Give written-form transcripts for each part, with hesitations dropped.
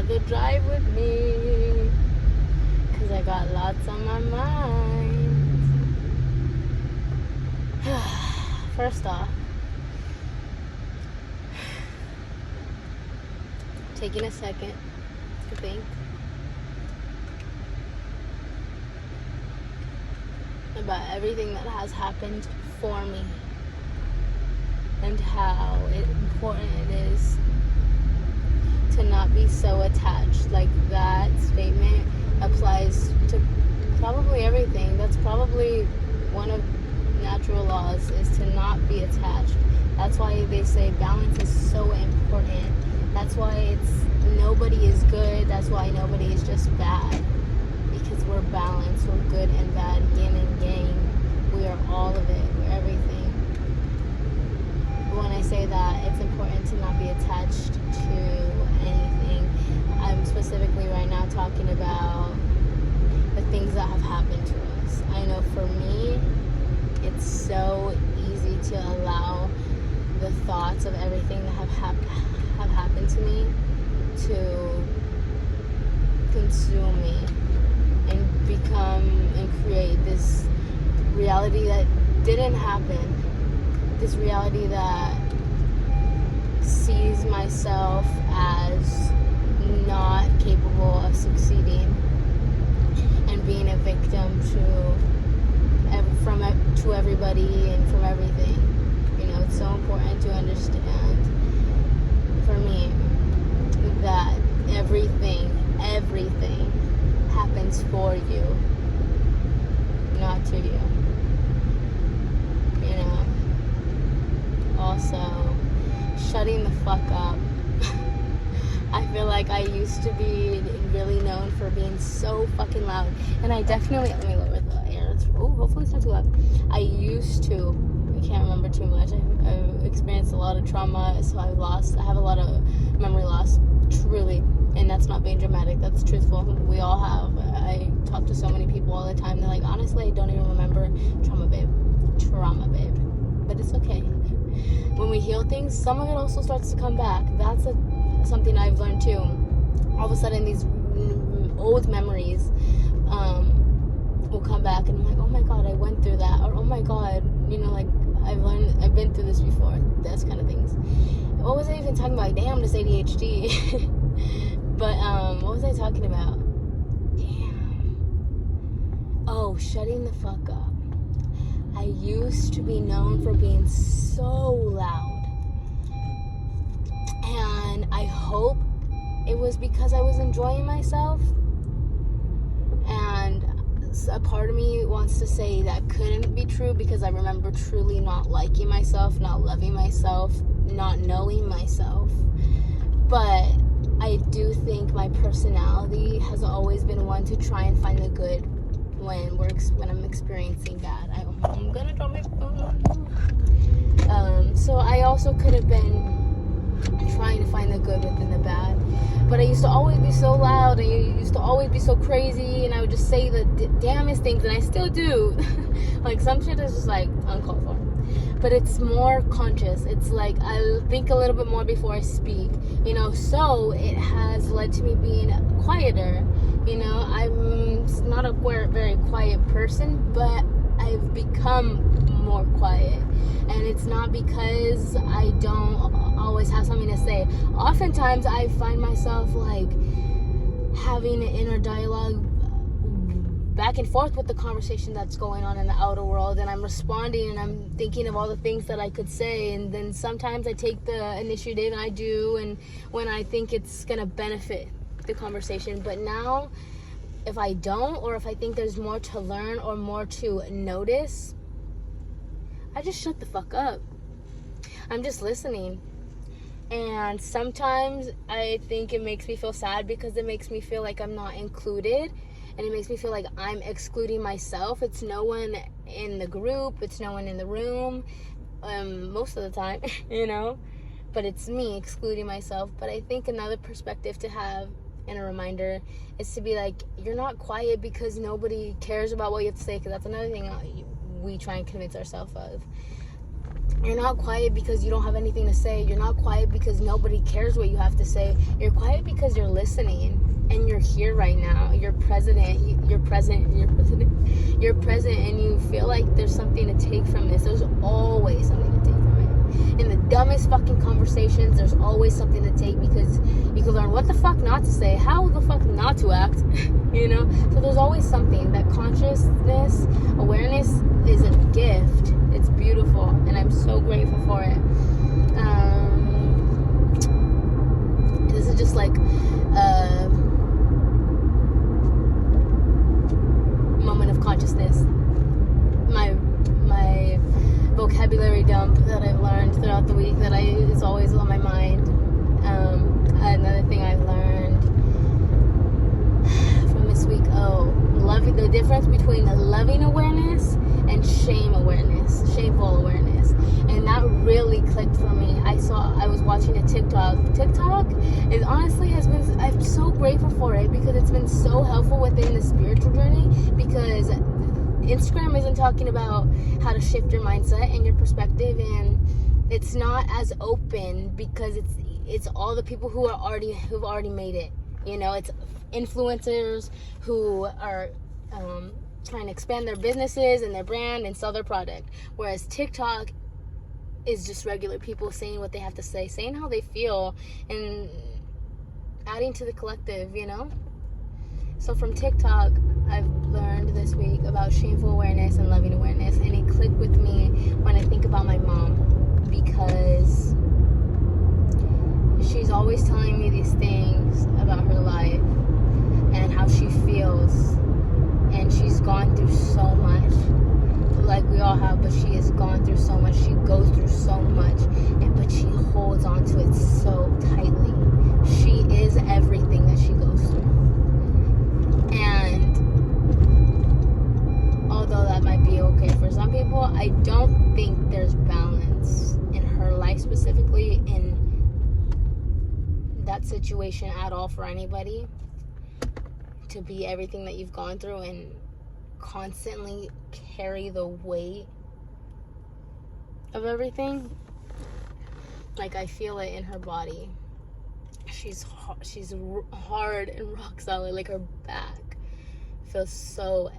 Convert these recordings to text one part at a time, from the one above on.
another drive with me, because I got lots on my mind. First off, taking a second to think about everything that has happened for me and how important it is to not be so attached. Like, that statement applies to probably everything. That's probably one of natural laws, is to not be attached. That's why they say balance is so important. That's why it's nobody is good. That's why nobody is just bad, because we're balanced. We're good and bad, yin and yang. We are all of it. We're everything. When I say that it's important to not be attached to anything, I'm specifically right now talking about the things that have happened to us. I know for me, it's so easy to allow the thoughts of everything that have happened to me to consume me and become and create this reality that didn't happen. This reality that sees myself as not capable of succeeding and being a victim to everybody and from everything. You know, it's so important to understand, for me, that everything happens for you, not to you. You know? Also, shutting the fuck up. I feel like I used to be really known for being so fucking loud. And I definitely, let me lower the air. Hopefully it's not too loud. I can't remember too much. I've experienced a lot of trauma, so I have a lot of memory loss, truly. And that's not being dramatic, that's truthful. We all have. I talk to so many people all the time. They're like, honestly, I don't even remember. Trauma, babe. But it's okay. When we heal things, some of it also starts to come back. That's something I've learned too. All of a sudden, these old memories will come back, and I'm like, oh my god, I went through that, or oh my god, you know, like, I've been through this before. Those kind of things. What was I even talking about? Damn, this ADHD. But what was I talking about? Damn. Oh, shutting the fuck up. I used to be known for being so loud. And I hope it was because I was enjoying myself. And a part of me wants to say that couldn't be true, because I remember truly not liking myself, not loving myself, not knowing myself. But I do think my personality has always been one to try and find the good when I'm experiencing bad. I'm gonna drop my phone. So I also could have been trying to find the good within the bad, but I used to always be so loud, and I used to always be so crazy, and I would just say the damnest things, and I still do. Like, some shit is just like uncalled for, but it's more conscious. It's like I think a little bit more before I speak, you know. So it has led to me being quieter. You know, I'm not a very quiet person, but I've become more quiet. And it's not because I don't always have something to say. Oftentimes I find myself like having an inner dialogue back and forth with the conversation that's going on in the outer world, and I'm responding, and I'm thinking of all the things that I could say, and then sometimes I take the initiative, and I do, and when I think it's gonna benefit the conversation. But now, if I don't, or if I think there's more to learn or more to notice, I just shut the fuck up. I'm just listening. And sometimes I think it makes me feel sad, because it makes me feel like I'm not included, and it makes me feel like I'm excluding myself. It's no one in the group, it's no one in the room, most of the time, you know, but it's me excluding myself. But I think another perspective to have, and a reminder, is to be like, you're not quiet because nobody cares about what you have to say, because that's another thing we try and convince ourselves of. You're not quiet because you don't have anything to say. You're not quiet because nobody cares what you have to say. You're quiet because you're listening and you're here right now. You're present, and you feel like there's something to take from this. There's always something to take from it. In the dumbest fucking conversations, there's always something to take, because you can learn what the fuck not to say, how the fuck not to act, you know? So there's always something. That consciousness, awareness is a gift. It's beautiful, and I'm so grateful for it. This is just like a moment of consciousness. My vocabulary dump that I've learned throughout the week that is always on my mind. Another thing I've learned from this week, the difference between loving awareness and shameful awareness. And that really clicked for me. I was watching a TikTok. TikTok I'm so grateful for it, because it's been so helpful within the spiritual journey, because Instagram isn't talking about how to shift your mindset and your perspective, and it's not as open, because it's all the people who've already made it. You know, it's influencers who are trying to expand their businesses and their brand and sell their product. Whereas TikTok is just regular people saying what they have to say, saying how they feel, and adding to the collective, you know? So from TikTok, I've learned this week about shameful awareness and loving awareness, and it clicked with me when I think about my mom, because she's always telling me these things about her life and how she feels, and she's gone through so much, like we all have, but she has gone through so much. She goes through so much, but she holds on to it so tightly. She is everything that she goes through. And although that might be okay for some people, I don't think there's balance in her life, specifically in that situation at all, for anybody to be everything that you've gone through and constantly carry the weight of everything. Like, I feel it in her body. She's hard and rock solid. Like, her back feels so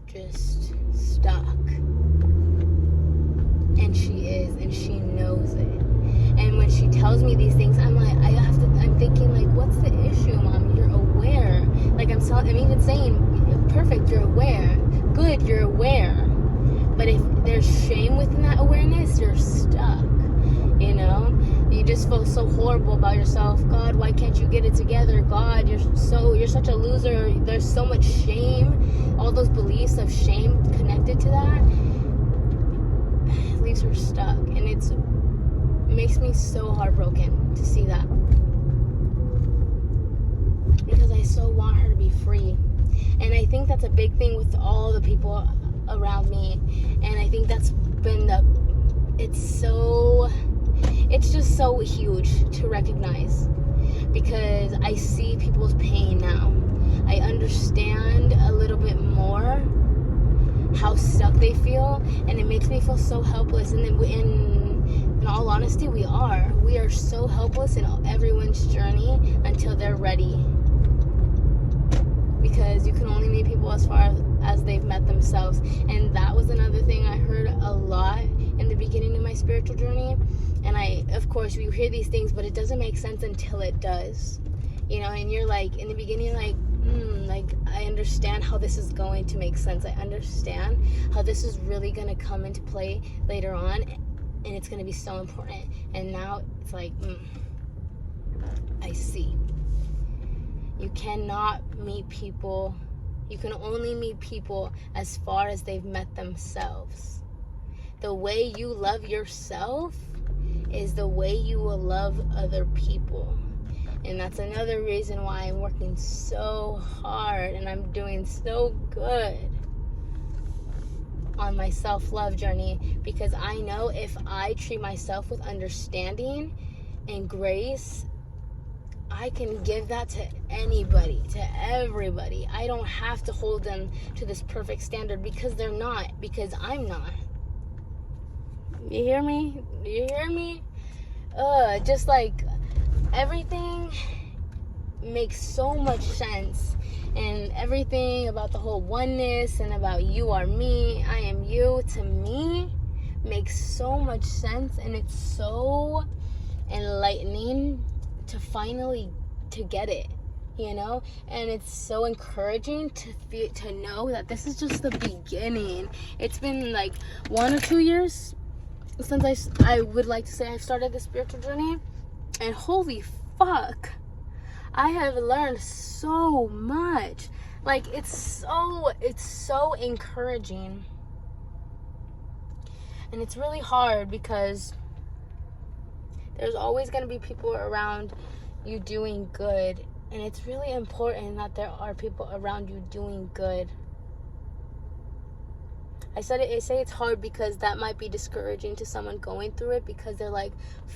just stuck, and she is, and she knows it. And when she tells me these things, I'm like, I'm thinking, like, what's the issue, Mom? You're aware. Like, I'm even saying, perfect, you're aware. Good, you're aware. But if there's shame within that awareness, you're stuck. You know? You just feel so horrible about yourself. God, why can't you get it together? God, you're such a loser. There's so much shame. All those beliefs of shame connected to that leaves her stuck. And it makes me so heartbroken to see that, because I so want her to be free. And I think that's a big thing with all the people around me. And I think that's been it's just so huge to recognize, because I see people's pain now. I understand a little bit more how stuck they feel, and it makes me feel so helpless. And then in all honesty, we are so helpless in everyone's journey until they're ready, because you can only meet people as far as they've met themselves. And that was another thing I heard a lot in the beginning of my spiritual journey. And of course, we hear these things, but it doesn't make sense until it does, you know. And you're like, in the beginning, like I understand how this is going to make sense. I understand how this is really going to come into play later on, and it's going to be so important. And now it's like, I see. You cannot meet people. You can only meet people as far as they've met themselves. The way you love yourself is the way you will love other people. And that's another reason why I'm working so hard and I'm doing so good on my self-love journey, because I know if I treat myself with understanding and grace, I can give that to anybody, to everybody. I don't have to hold them to this perfect standard because they're not, because I'm not. You hear me? You hear me? Just like everything makes so much sense, and everything about the whole oneness and about you are me, I am you, to me makes so much sense, and it's so enlightening to finally to get it, you know. And it's so encouraging to know that this is just the beginning. It's been like 1 or 2 years since I would like to say I've started the spiritual journey, and holy fuck, I have learned so much. Like, it's so encouraging. And it's really hard because there's always going to be people around you doing good, and it's really important that there are people around you doing good. I say it's hard because that might be discouraging to someone going through it, because they're like,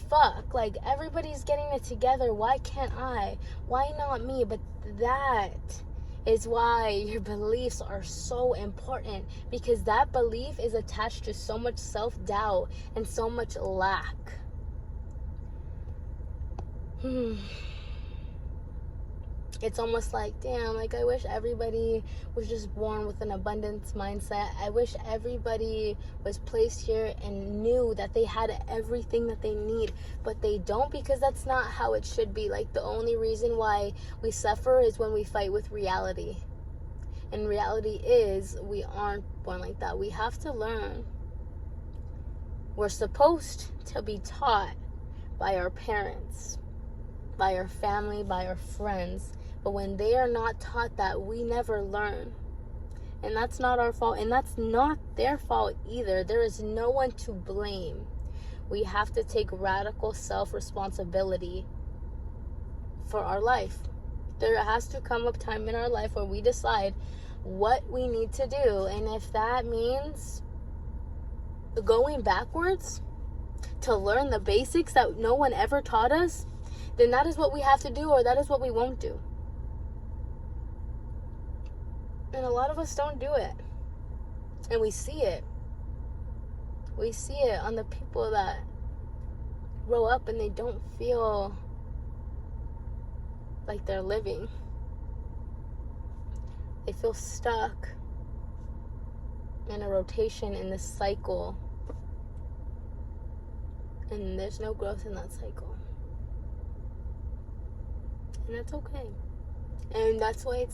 fuck, like everybody's getting it together, why can't I? Why not me? But that is why your beliefs are so important, because that belief is attached to so much self-doubt and so much lack. It's almost like, damn, like I wish everybody was just born with an abundance mindset. I wish everybody was placed here and knew that they had everything that they need, but they don't, because that's not how it should be. Like, the only reason why we suffer is when we fight with reality. And reality is, we aren't born like that. We have to learn. We're supposed to be taught by our parents, by our family, by our friends. But when they are not taught that, we never learn. And that's not our fault. And that's not their fault either. There is no one to blame. We have to take radical self-responsibility for our life. There has to come a time in our life where we decide what we need to do. And if that means going backwards to learn the basics that no one ever taught us, then that is what we have to do, or that is what we won't do. And a lot of us don't do it. And we see it. We see it on the people that grow up and they don't feel like they're living. They feel stuck in a rotation in this cycle. And there's no growth in that cycle. And that's okay. And that's why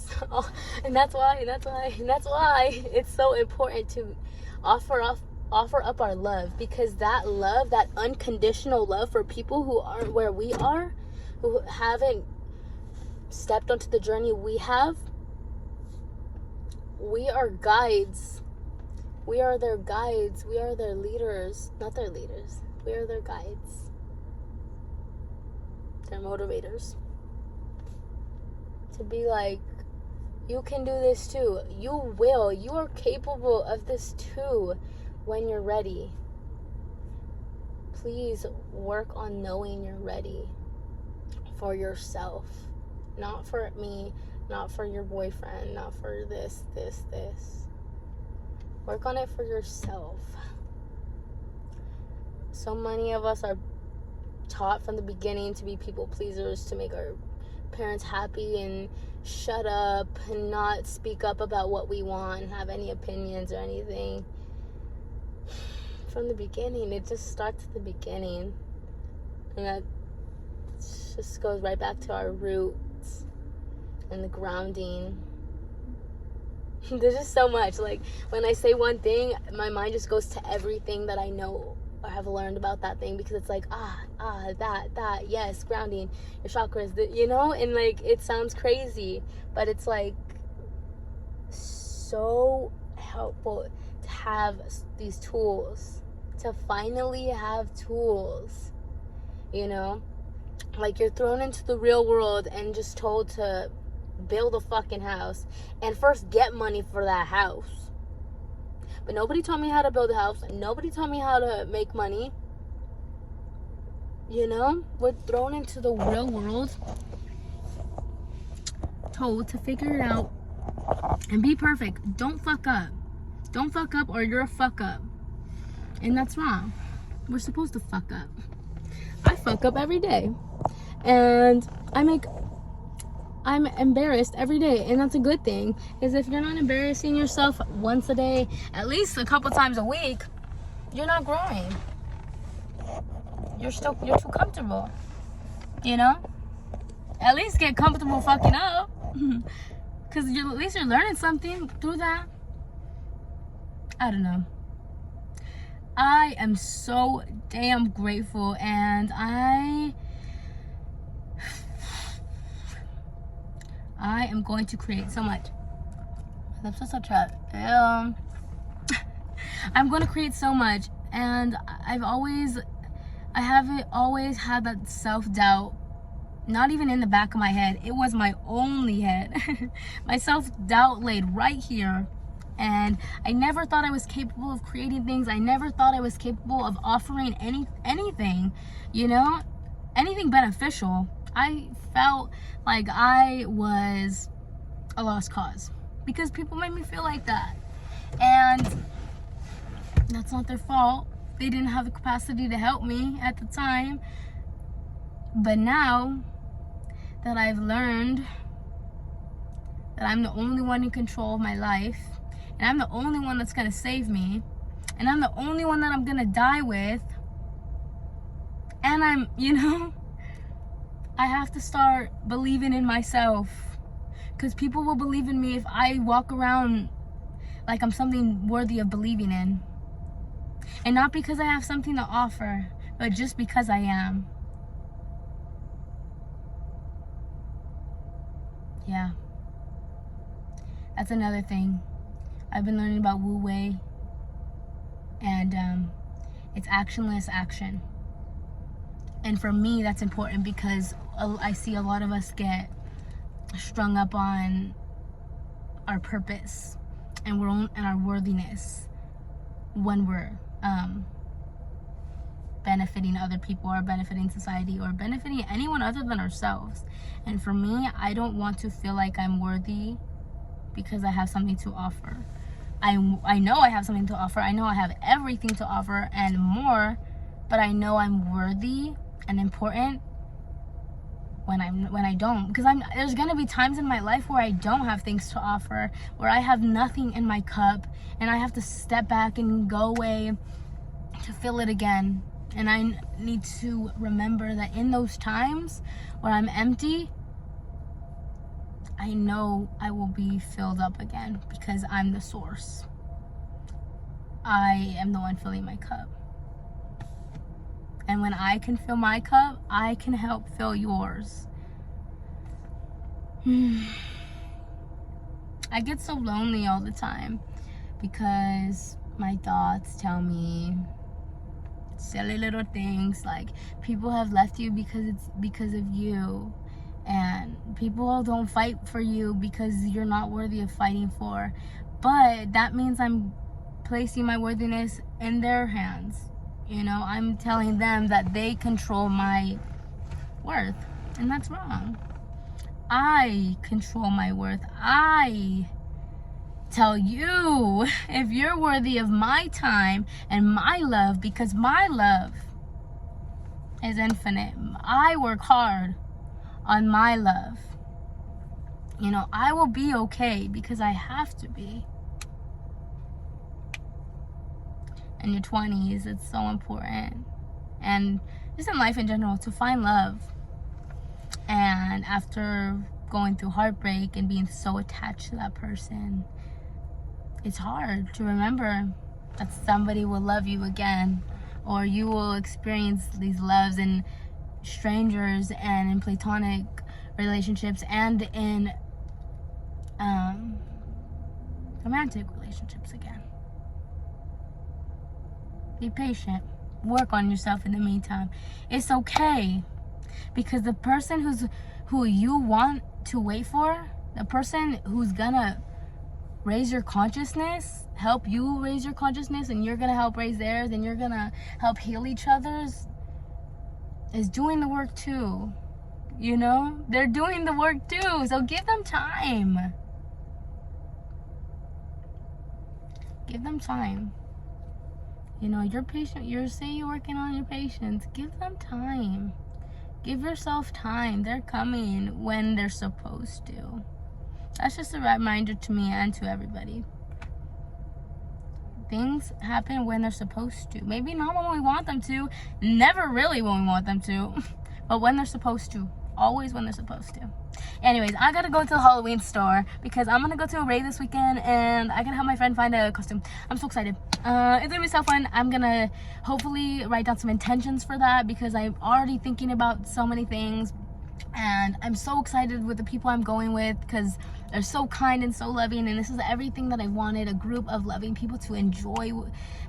that's why it's so important to offer up our love, because that love, that unconditional love for people who aren't where we are, who haven't stepped onto the journey we have, we are guides. We are their guides. We are their leaders. Not their leaders. We are their guides. Their motivators. To be like, you can do this too. You will. You are capable of this too when you're ready. Please work on knowing you're ready for yourself. Not for me, not for your boyfriend, not for this. Work on it for yourself. So many of us are taught from the beginning to be people pleasers, to make our parents happy and shut up and not speak up about what we want and have any opinions or anything. From the beginning, it just starts at the beginning. And that just goes right back to our roots and the grounding. There's just so much. Like, when I say one thing, my mind just goes to everything that I know or have learned about that thing, because it's like, that, yes, grounding, your chakras, you know? And like, it sounds crazy, but it's like so helpful to have these tools, to finally have tools, you know? Like, you're thrown into the real world and just told to build a fucking house and first get money for that house. But nobody taught me how to build a house. Nobody taught me how to make money. You know? We're thrown into the real world told to figure it out and be perfect. Don't fuck up. Don't fuck up or you're a fuck up. And that's wrong. We're supposed to fuck up. I fuck up every day. And I'm embarrassed every day, and that's a good thing. Is if you're not embarrassing yourself once a day, at least a couple times a week, you're not growing. You're too comfortable. You know? At least get comfortable fucking up. Cause at least you're learning something through that. I don't know. I am so damn grateful, and I am going to create so much. My lips are so chapped. I'm going to create so much, and I haven't always had that self-doubt. Not even in the back of my head. It was my only head. My self-doubt laid right here. And I never thought I was capable of creating things. I never thought I was capable of offering anything, you know, anything beneficial. I felt like I was a lost cause because people made me feel like that. And that's not their fault. They didn't have the capacity to help me at the time. But now that I've learned that I'm the only one in control of my life, and I'm the only one that's gonna save me, and I'm the only one that I'm gonna die with, and I'm, you know, I have to start believing in myself, because people will believe in me if I walk around like I'm something worthy of believing in. And not because I have something to offer, but just because I am. Yeah. That's another thing. I've been learning about Wu Wei, and it's actionless action. And for me, that's important because I see a lot of us get strung up on our purpose and our worthiness when we're benefiting other people or benefiting society or benefiting anyone other than ourselves. And for me, I don't want to feel like I'm worthy because I have something to offer. I know I have something to offer. I know I have everything to offer and more, but I know I'm worthy and important when I don't. Because there's gonna be times in my life where I don't have things to offer, where I have nothing in my cup, and I have to step back and go away to fill it again. And I need to remember that in those times where I'm empty, I know I will be filled up again because I'm the source. I am the one filling my cup. And when I can fill my cup, I can help fill yours. I get so lonely all the time because my thoughts tell me silly little things like people have left you because of you. And people don't fight for you because you're not worthy of fighting for. But that means I'm placing my worthiness in their hands. You know, I'm telling them that they control my worth. And that's wrong. I control my worth. I tell you if you're worthy of my time and my love, because my love is infinite. I work hard on my love. You know, I will be okay because I have to be. In your 20s, it's so important. And just in life in general, to find love. And after going through heartbreak and being so attached to that person, it's hard to remember that somebody will love you again, or you will experience these loves and strangers and in platonic relationships and in romantic relationships again. Be patient. Work on yourself in the meantime. It's okay, because the person who you want to wait for, the person who's gonna raise your consciousness, help you raise your consciousness, and you're gonna help raise theirs, and you're gonna help heal each other's, is doing the work too. you know? They're doing the work too, so give them time. Give them time. You know, you're patient. You're saying you're working on your patience. Give them time. Give yourself time. They're coming when they're supposed to. That's just a reminder to me and to everybody. Things happen when they're supposed to. Maybe not when we want them to. Never really when we want them to. But when they're supposed to. Always when they're supposed to. Anyways, I gotta go to the Halloween store because I'm gonna go to a rave this weekend and I can help my friend find a costume. I'm so excited. It's gonna be so fun. I'm gonna hopefully write down some intentions for that because I'm already thinking about so many things. And I'm so excited with the people I'm going with because they're so kind and so loving, and this is everything that I wanted, a group of loving people to enjoy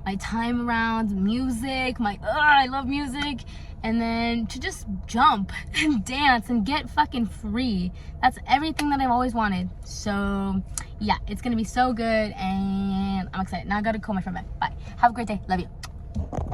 my time around. Music, I love music, and then to just jump and dance and get fucking free. That's everything that I've always wanted. So yeah, it's gonna be so good and I'm excited. Now I gotta call my friend back. Bye. Have a great day. Love you.